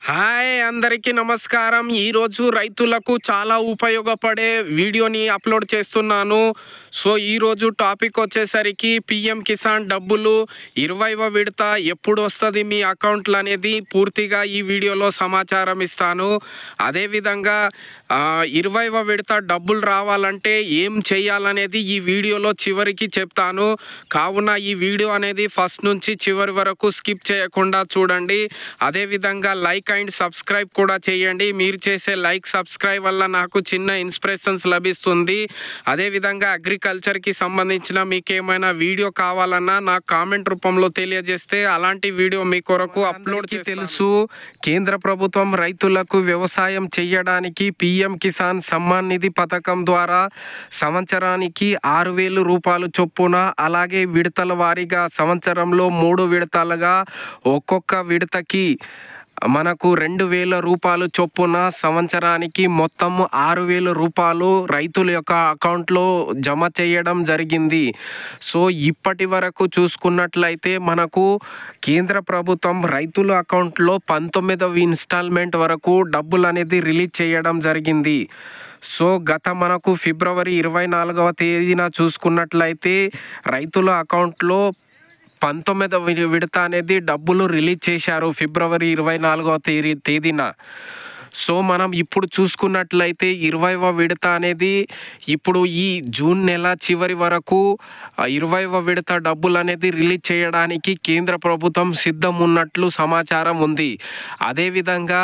Hi అందరికీ నమస్కారం. ఈరోజు రైతులకు చాలా ఉపయోగపడే వీడియోని అప్లోడ్ చేస్తున్నాను. సో ఈరోజు టాపిక్ వచ్చేసరికి పిఎం కిసాన్ డబ్బులు 20వ విడత ఎప్పుడు వస్తుంది మీ అకౌంట్లో అనేది పూర్తిగా ఈ వీడియోలో సమాచారం ఇస్తాను. అదేవిధంగా 20వ విడత డబ్బులు రావాలంటే ఏం చేయాలనేది ఈ వీడియోలో చివరికి చెప్తాను. కావున ఈ వీడియో అనేది ఫస్ట్ నుంచి చివరి వరకు స్కిప్ చేయకుండా చూడండి. అదేవిధంగా లైక్ అండ్ సబ్స్క్రైబ్ కూడా చేయండి. మీరు చేసే లైక్ సబ్స్క్రైబ్ వల్ల నాకు చిన్న ఇన్స్పిరేషన్స్ లభిస్తుంది. అదేవిధంగా అగ్రికల్చర్కి సంబంధించిన మీకు ఏమైనా వీడియో కావాలన్నా నాకు కామెంట్ రూపంలో తెలియజేస్తే అలాంటి వీడియో మీ కొరకు అప్లోడ్ తెలుసు. కేంద్ర ప్రభుత్వం రైతులకు వ్యవసాయం చేయడానికి పిఎం కిసాన్ సమ్మాన్ నిధి పథకం ద్వారా సంవత్సరానికి 6,000 రూపాయలు చొప్పున, అలాగే విడతల వారీగా సంవత్సరంలో 3 విడతలుగా ఒక్కొక్క విడతకి మనకు 2,000 రూపాయలు చొప్పున సంవత్సరానికి మొత్తం 6,000 రూపాయలు రైతుల యొక్క అకౌంట్లో జమ చేయడం జరిగింది. సో ఇప్పటి వరకు చూసుకున్నట్లయితే మనకు కేంద్ర ప్రభుత్వం రైతుల అకౌంట్లో 19వ ఇన్స్టాల్మెంట్ వరకు డబ్బులు అనేది రిలీజ్ చేయడం జరిగింది. సో మనకు ఫిబ్రవరి 24వ తేదీన చూసుకున్నట్లయితే రైతుల అకౌంట్లో 19వ విడత అనేది డబ్బులు రిలీజ్ చేశారు ఫిబ్రవరి 24వ తేదీన. సో మనం ఇప్పుడు చూసుకున్నట్లయితే 20వ విడత అనేది ఇప్పుడు ఈ జూన్ నెల చివరి వరకు 20వ విడత డబ్బులు అనేది రిలీజ్ చేయడానికి కేంద్ర ప్రభుత్వం సిద్ధం ఉన్నట్లు సమాచారం ఉంది. అదేవిధంగా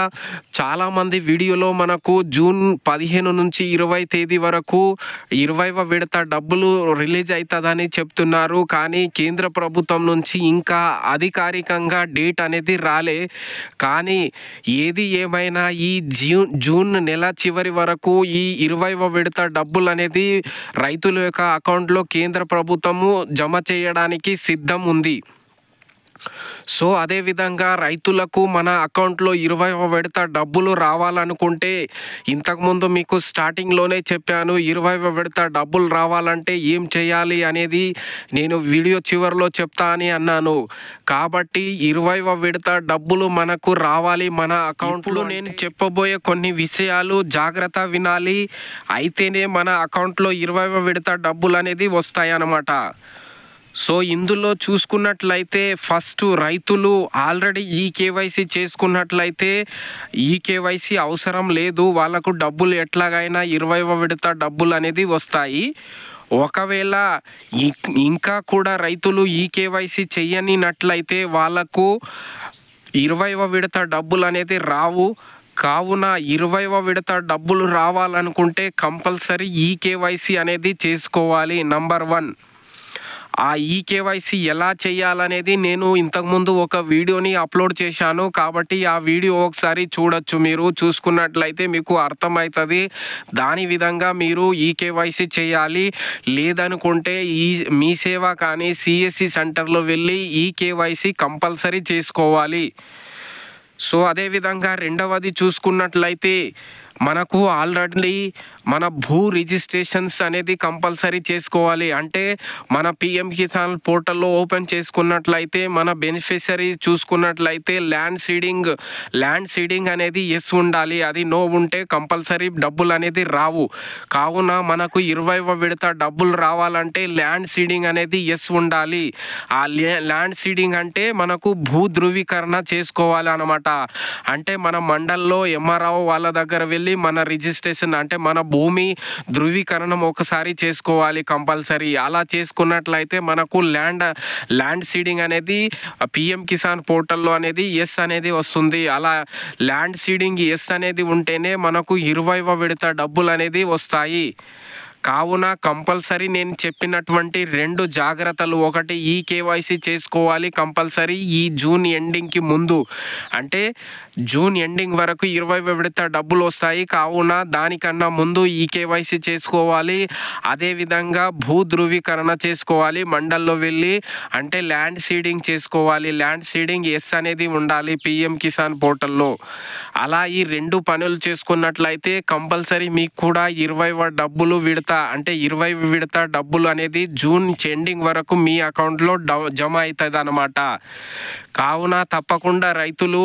చాలామంది వీడియోలో మనకు జూన్ 15 నుంచి 20 తేదీ వరకు 20వ విడత డబ్బులు రిలీజ్ అవుతుందని చెప్తున్నారు. కానీ కేంద్ర ప్రభుత్వం నుంచి ఇంకా అధికారికంగా డేట్ అనేది రాలే. కానీ ఏది ఏమైనా ఈ జూన్ నెల చివరి వరకు ఈ 20వ విడత డబ్బులు అనేది రైతుల యొక్క అకౌంట్లో కేంద్ర ప్రభుత్వము జమ చేయడానికి సిద్ధం ఉంది. సో అదేవిధంగా రైతులకు మన అకౌంట్లో 20వ విడత డబ్బులు రావాలనుకుంటే ఇంతకుముందు మీకు స్టార్టింగ్లోనే చెప్పాను, 20వ విడత డబ్బులు రావాలంటే ఏం చేయాలి అనేది నేను వీడియో చివరిలో చెప్తా అని అన్నాను. కాబట్టి 20వ విడత డబ్బులు మనకు రావాలి మన అకౌంట్లో. నేను చెప్పబోయే కొన్ని విషయాలు జాగ్రత్త వినాలి, అయితేనే మన అకౌంట్లో 20వ విడత డబ్బులు అనేది వస్తాయన్నమాట. సో ఇందులో చూసుకున్నట్లయితే ఫస్ట్ రైతులు ఆల్రెడీ ఈకేవైసీ చేసుకున్నట్లయితే ఈకేవైసీ అవసరం లేదు, వాళ్ళకు డబ్బులు ఎట్లాగైనా 20వ విడత డబ్బులు అనేది వస్తాయి. ఒకవేళ ఇంకా కూడా రైతులు ఈకేవైసీ చెయ్యనినట్లయితే వాళ్ళకు 20వ విడత డబ్బులు అనేది రావు. కావున 20వ విడత డబ్బులు రావాలనుకుంటే కంపల్సరీ ఈకేవైసీ అనేది చేసుకోవాలి. నంబర్ 1, ఆ ఈకేవైసీ ఎలా చేయాలనేది నేను ఇంతకుముందు ఒక వీడియోని అప్లోడ్ చేశాను. కాబట్టి ఆ వీడియో ఒకసారి చూడొచ్చు. మీరు చూసుకున్నట్లయితే మీకు అర్థమవుతుంది. దాని విధంగా మీరు ఈకేవైసీ చేయాలి. లేదనుకుంటే మీ సేవ కానీ సిఎస్సి సెంటర్లో వెళ్ళి ఈకేవైసీ కంపల్సరీ చేసుకోవాలి. సో అదేవిధంగా రెండవది చూసుకున్నట్లయితే మనకు ఆల్రెడీ మన భూ రిజిస్ట్రేషన్స్ అనేది కంపల్సరీ చేసుకోవాలి. అంటే మన పిఎం కిసాన్ పోర్టల్లో ఓపెన్ చేసుకున్నట్లయితే మన బెనిఫిషరీ చూసుకున్నట్లయితే ల్యాండ్ సీడింగ్ అనేది ఎస్ ఉండాలి. అది నో ఉంటే కంపల్సరీ డబ్బులు అనేది రావు. కావున మనకు 20వ విడత డబ్బులు రావాలంటే ల్యాండ్ సీడింగ్ అనేది ఎస్ ఉండాలి. ఆ ల్యాండ్ సీడింగ్ అంటే మనకు భూ ధృవీకరణ చేసుకోవాలి అన్నమాట. అంటే మన మండల్లో ఎంఆర్ఓ వాళ్ళ దగ్గర వెళ్ళి మన రిజిస్ట్రేషన్ అంటే మన భూమి ధృవీకరణం ఒకసారి చేసుకోవాలి కంపల్సరీ. అలా చేసుకున్నట్లయితే మనకు ల్యాండ్ సీడింగ్ అనేది పిఎం కిసాన్ పోర్టల్లో అనేది ఎస్ అనేది వస్తుంది. అలా ల్యాండ్ సీడింగ్ ఎస్ అనేది ఉంటేనే మనకు 20వ విడత డబ్బులు అనేది వస్తాయి. కావున కంపల్సరీ నేను చెప్పినటువంటి 2 జాగ్రత్తలు, ఒకటి ఈకేవైసీ చేసుకోవాలి కంపల్సరీ ఈ జూన్ ఎండింగ్కి ముందు. అంటే జూన్ ఎండింగ్ వరకు 20వ విడత డబ్బులు వస్తాయి. కావున దానికన్నా ముందు ఈకేవైసీ చేసుకోవాలి. అదేవిధంగా భూ ధృవీకరణ చేసుకోవాలి మండల్లో వెళ్ళి, అంటే ల్యాండ్ సీడింగ్ చేసుకోవాలి. ల్యాండ్ సీడింగ్ ఎస్ అనేది ఉండాలి పిఎం కిసాన్ పోర్టల్లో. అలా ఈ 2 పనులు చేసుకున్నట్లయితే కంపల్సరీ మీకు కూడా 20వ డబ్బులు విడత అంటే 20 విడత డబ్బులు అనేది జూన్ ఎండింగ్ వరకు మీ అకౌంట్లో జమ అవుతుంది అన్నమాట. కావున తప్పకుండా రైతులు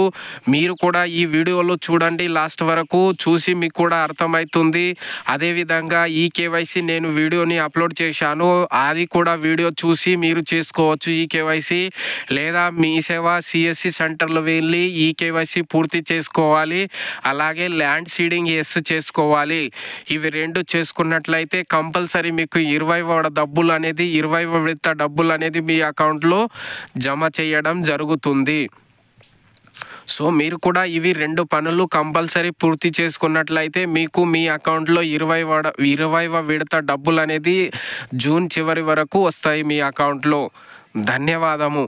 మీరు కూడా ఈ వీడియోలో చూడండి, లాస్ట్ వరకు చూసి మీకు కూడా అర్థమవుతుంది. అదేవిధంగా ఈ కేవైసీ నేను వీడియోని అప్లోడ్ చేశాను, అది కూడా వీడియో చూసి మీరు చేసుకోవచ్చు ఈ కేవైసీ. లేదా మీ సేవ సిఎస్సి సెంటర్లో వెళ్ళి ఈ కేవైసీ పూర్తి చేసుకోవాలి. అలాగే ల్యాండ్ సీడింగ్ చేసుకోవాలి. ఇవి రెండు చేసుకున్నట్లయితే కంపల్సరీ మీకు 20వ డబ్బులు అనేది 20వ విడత డబ్బులు అనేది మీ అకౌంట్లో జమ చేయడం జరుగుతుంది. సో మీరు కూడా ఇవి 2 పనులు కంపల్సరీ పూర్తి చేసుకున్నట్లయితే మీకు మీ అకౌంట్లో 20వ విడత డబ్బులు అనేది జూన్ చివరి వరకు వస్తాయి మీ అకౌంట్లో. ధన్యవాదము.